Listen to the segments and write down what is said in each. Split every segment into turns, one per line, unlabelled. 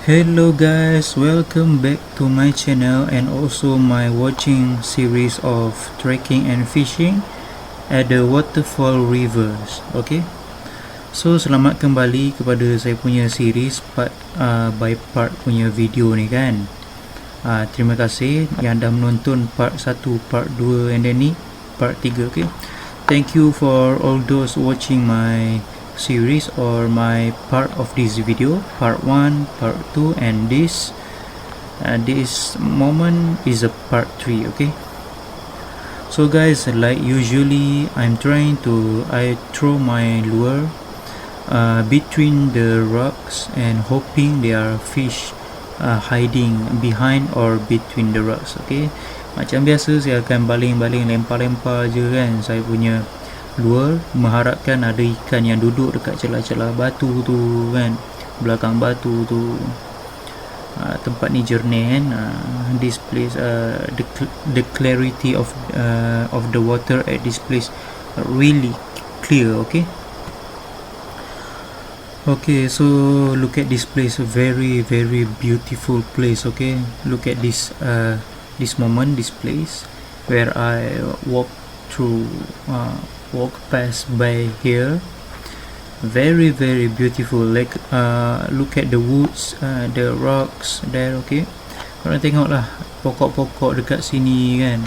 Hello guys, welcome back to my channel and also my watching series of trekking and fishing at the Waterfall rivers. Okay, so selamat kembali kepada saya punya series part by part punya video ni kan. Terima kasih yang dah menonton part 1, part 2 and then ni part 3. Okay, thank you for all those watching my series or my part of this video, part 1, part 2 and this moment is a part 3. okay, so guys, like usually I throw my lure between the rocks and hoping there are fish hiding behind or between the rocks. Okay, macam biasa saya akan baling-baling, lempar-lempar je kan saya punya lure, mengharapkan ada ikan yang duduk dekat celah-celah batu tu kan, belakang batu tu. Tempat ni jernih kan. This place, the clarity of the water at this place really clear. Okay, so look at this place, a very beautiful place. Okay, look at this moment, this place where I walk past by here. Very beautiful. Like look at the woods, the rocks there. Okay, korang tengok lah pokok-pokok dekat sini kan,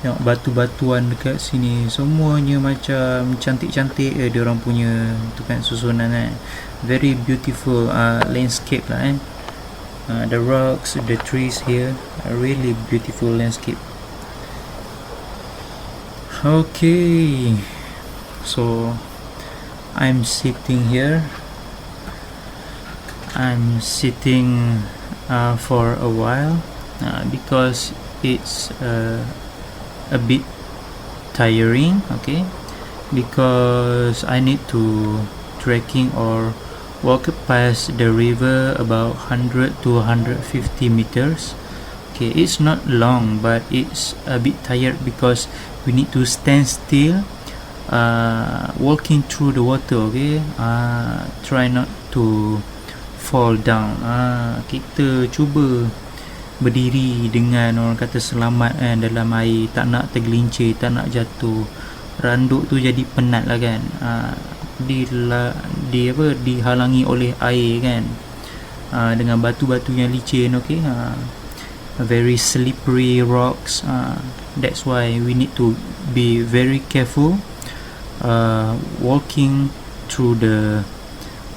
tengok batu-batuan dekat sini, semuanya macam cantik-cantik dia orang punya tu kan, susunan kan. Very beautiful landscape lah kan. The rocks, the trees here, a really beautiful landscape. Okay, so I'm sitting here. I'm sitting for a while because it's a bit tiring. Okay, because I need to trekking or walk past the river about 100 to 150 meters. Okay, it's not long but it's a bit tired because we need to stand still walking through the water. Okay, try not to fall down. Kita cuba berdiri dengan orang kata selamat kan dalam air, tak nak tergelincir, tak nak jatuh. Randuk tu jadi penat lah kan. Dihalangi oleh air kan, dengan batu-batu yang licin. Okay, very slippery rocks. That's why we need to be very careful walking through the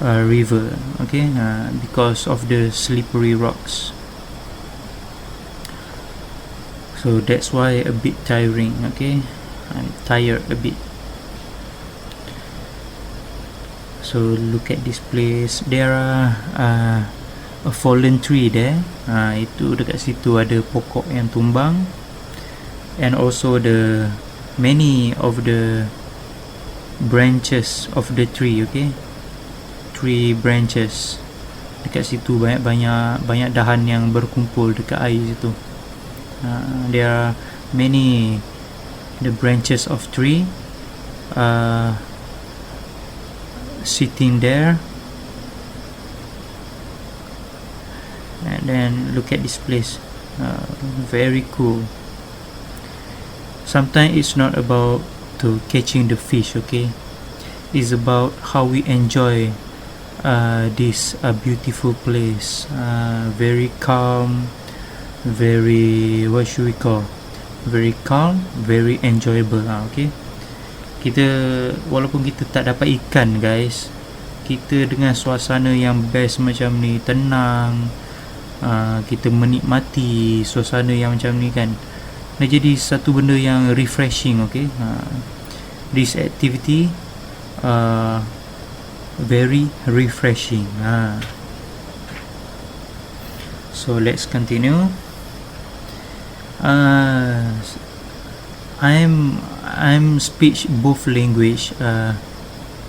river. Okay, because of the slippery rocks. So that's why a bit tiring. Okay, I'm tired a bit. So look at this place. There are a fallen tree there. Itu dekat situ ada pokok yang tumbang, and also the many of the branches of the tree. Okay, tree branches dekat situ, banyak dahan yang berkumpul dekat air situ. There are many the branches of tree sitting there. And then look at this place, very cool. Sometimes it's not about to catching the fish. Okay, it's about how we enjoy this beautiful place. Very calm, very very calm, very enjoyable. Okay, kita walaupun kita tak dapat ikan guys, kita dengan suasana yang best macam ni, tenang, kita menikmati suasana yang macam ni kan, dah jadi satu benda yang refreshing. Okay, this activity very refreshing. So let's continue. I'm speak both language,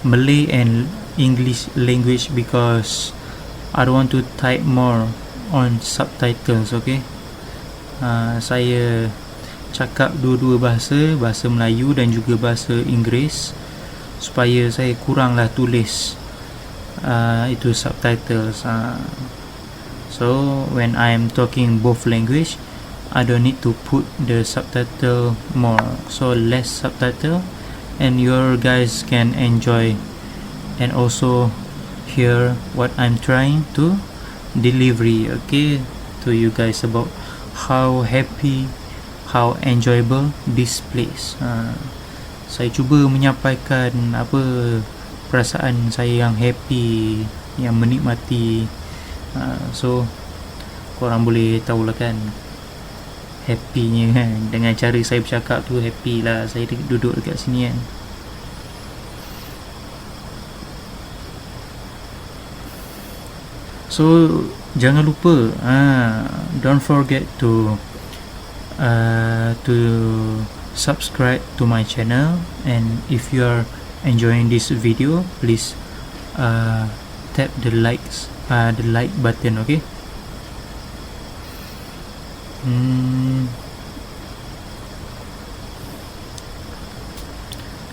Malay and English language, because I don't want to type more on subtitles. Okay, saya cakap dua-dua bahasa Melayu dan juga bahasa Inggeris, supaya saya kuranglah tulis itu subtitles. So when I am talking both language, I don't need to put the subtitle more, so less subtitle, and your guys can enjoy and also hear what I'm trying to deliver, okay, to you guys about how happy, how enjoyable this place. Saya cuba menyampaikan apa perasaan saya yang happy, yang menikmati. So korang boleh tahulah kan happynya kan, dengan cara saya bercakap tu happy lah saya duduk dekat sini kan. So jangan lupa, don't forget to subscribe to my channel, and if you are enjoying this video, please tap the like button, okay.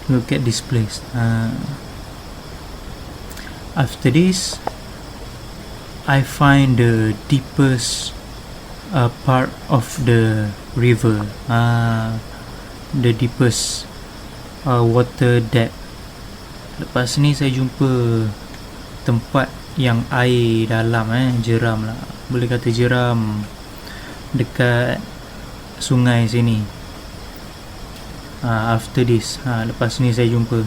Look at this place. After this, I find the deepest part of the river, the deepest water depth. Lepas ni saya jumpa tempat yang air dalam, jeram lah, boleh kata jeram dekat sungai sini. After this, lepas ni saya jumpa.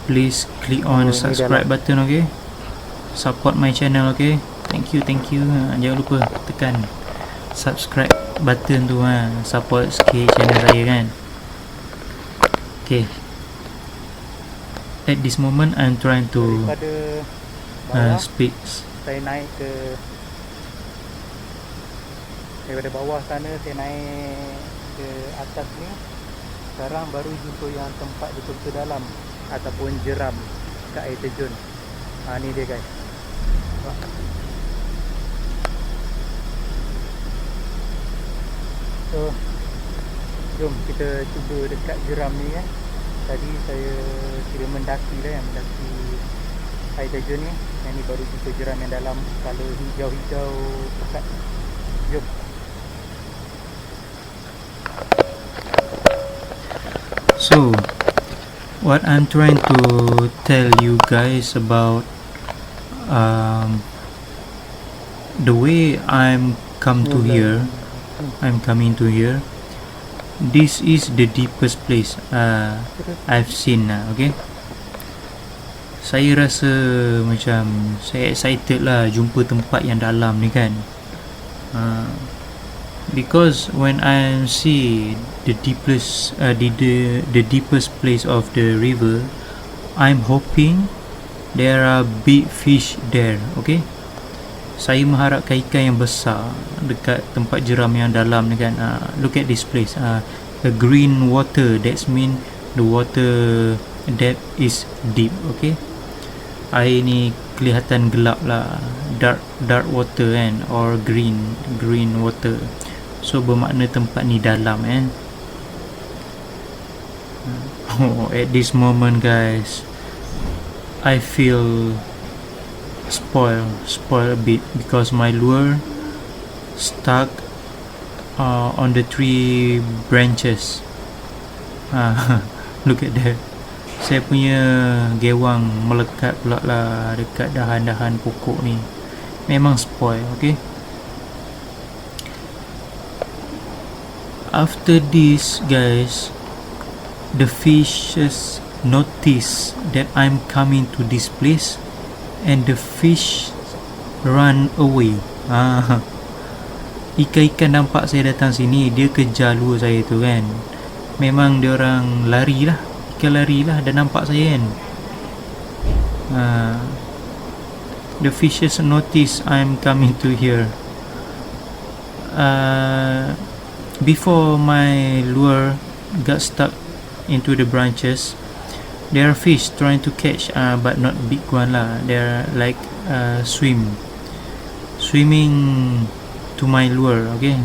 Please click on the subscribe button, okay. Support my channel, okay. Thank you. Jangan lupa tekan subscribe button tu, support sikit channel saya kan. Okay, at this moment I'm trying to speak.
Saya naik daripada bawah sana, saya naik ke atas ni. Sekarang baru jumpa yang tempat betul-betul dalam ataupun jeram kat air terjun. Ni dia guys. So jom kita cuba dekat jeram ni kan. Tadi saya kira mendaki air terjun ni. Yang ni baru jumpa jeram yang dalam, kalau hijau-hijau pekat. Jom.
So what I'm trying to tell you guys about the way I'm coming to here, this is the deepest place I've seen, okay. Saya rasa macam saya excited lah jumpa tempat yang dalam ni kan, because when I see the deepest place of the river, I'm hoping there are big fish there, okay. Saya mengharapkan ikan yang besar dekat tempat jeram yang dalam ni kan. Look at this place, a green water, that's mean the water depth is deep, okay. Air ni kelihatan gelap lah, dark water kan, or green water, so bermakna tempat ni dalam kan. At this moment guys, I feel spoil a bit because my lure stuck on the tree branches. Look at that, saya punya gewang melekat pula lah dekat dahan-dahan pokok ni. Memang spoil, okay. After this guys, the fishes notice that I'm coming to this place, and the fish run away. Ikan-ikan nampak saya datang sini, dia kejar lure saya tu kan. Memang dia orang lari lah, ikan lari lah, dah nampak saya kan. The fishes notice I'm coming to here. Before my lure got stuck into the branches, there are fish trying to catch, but not big one lah. They're like swimming to my lure, okay.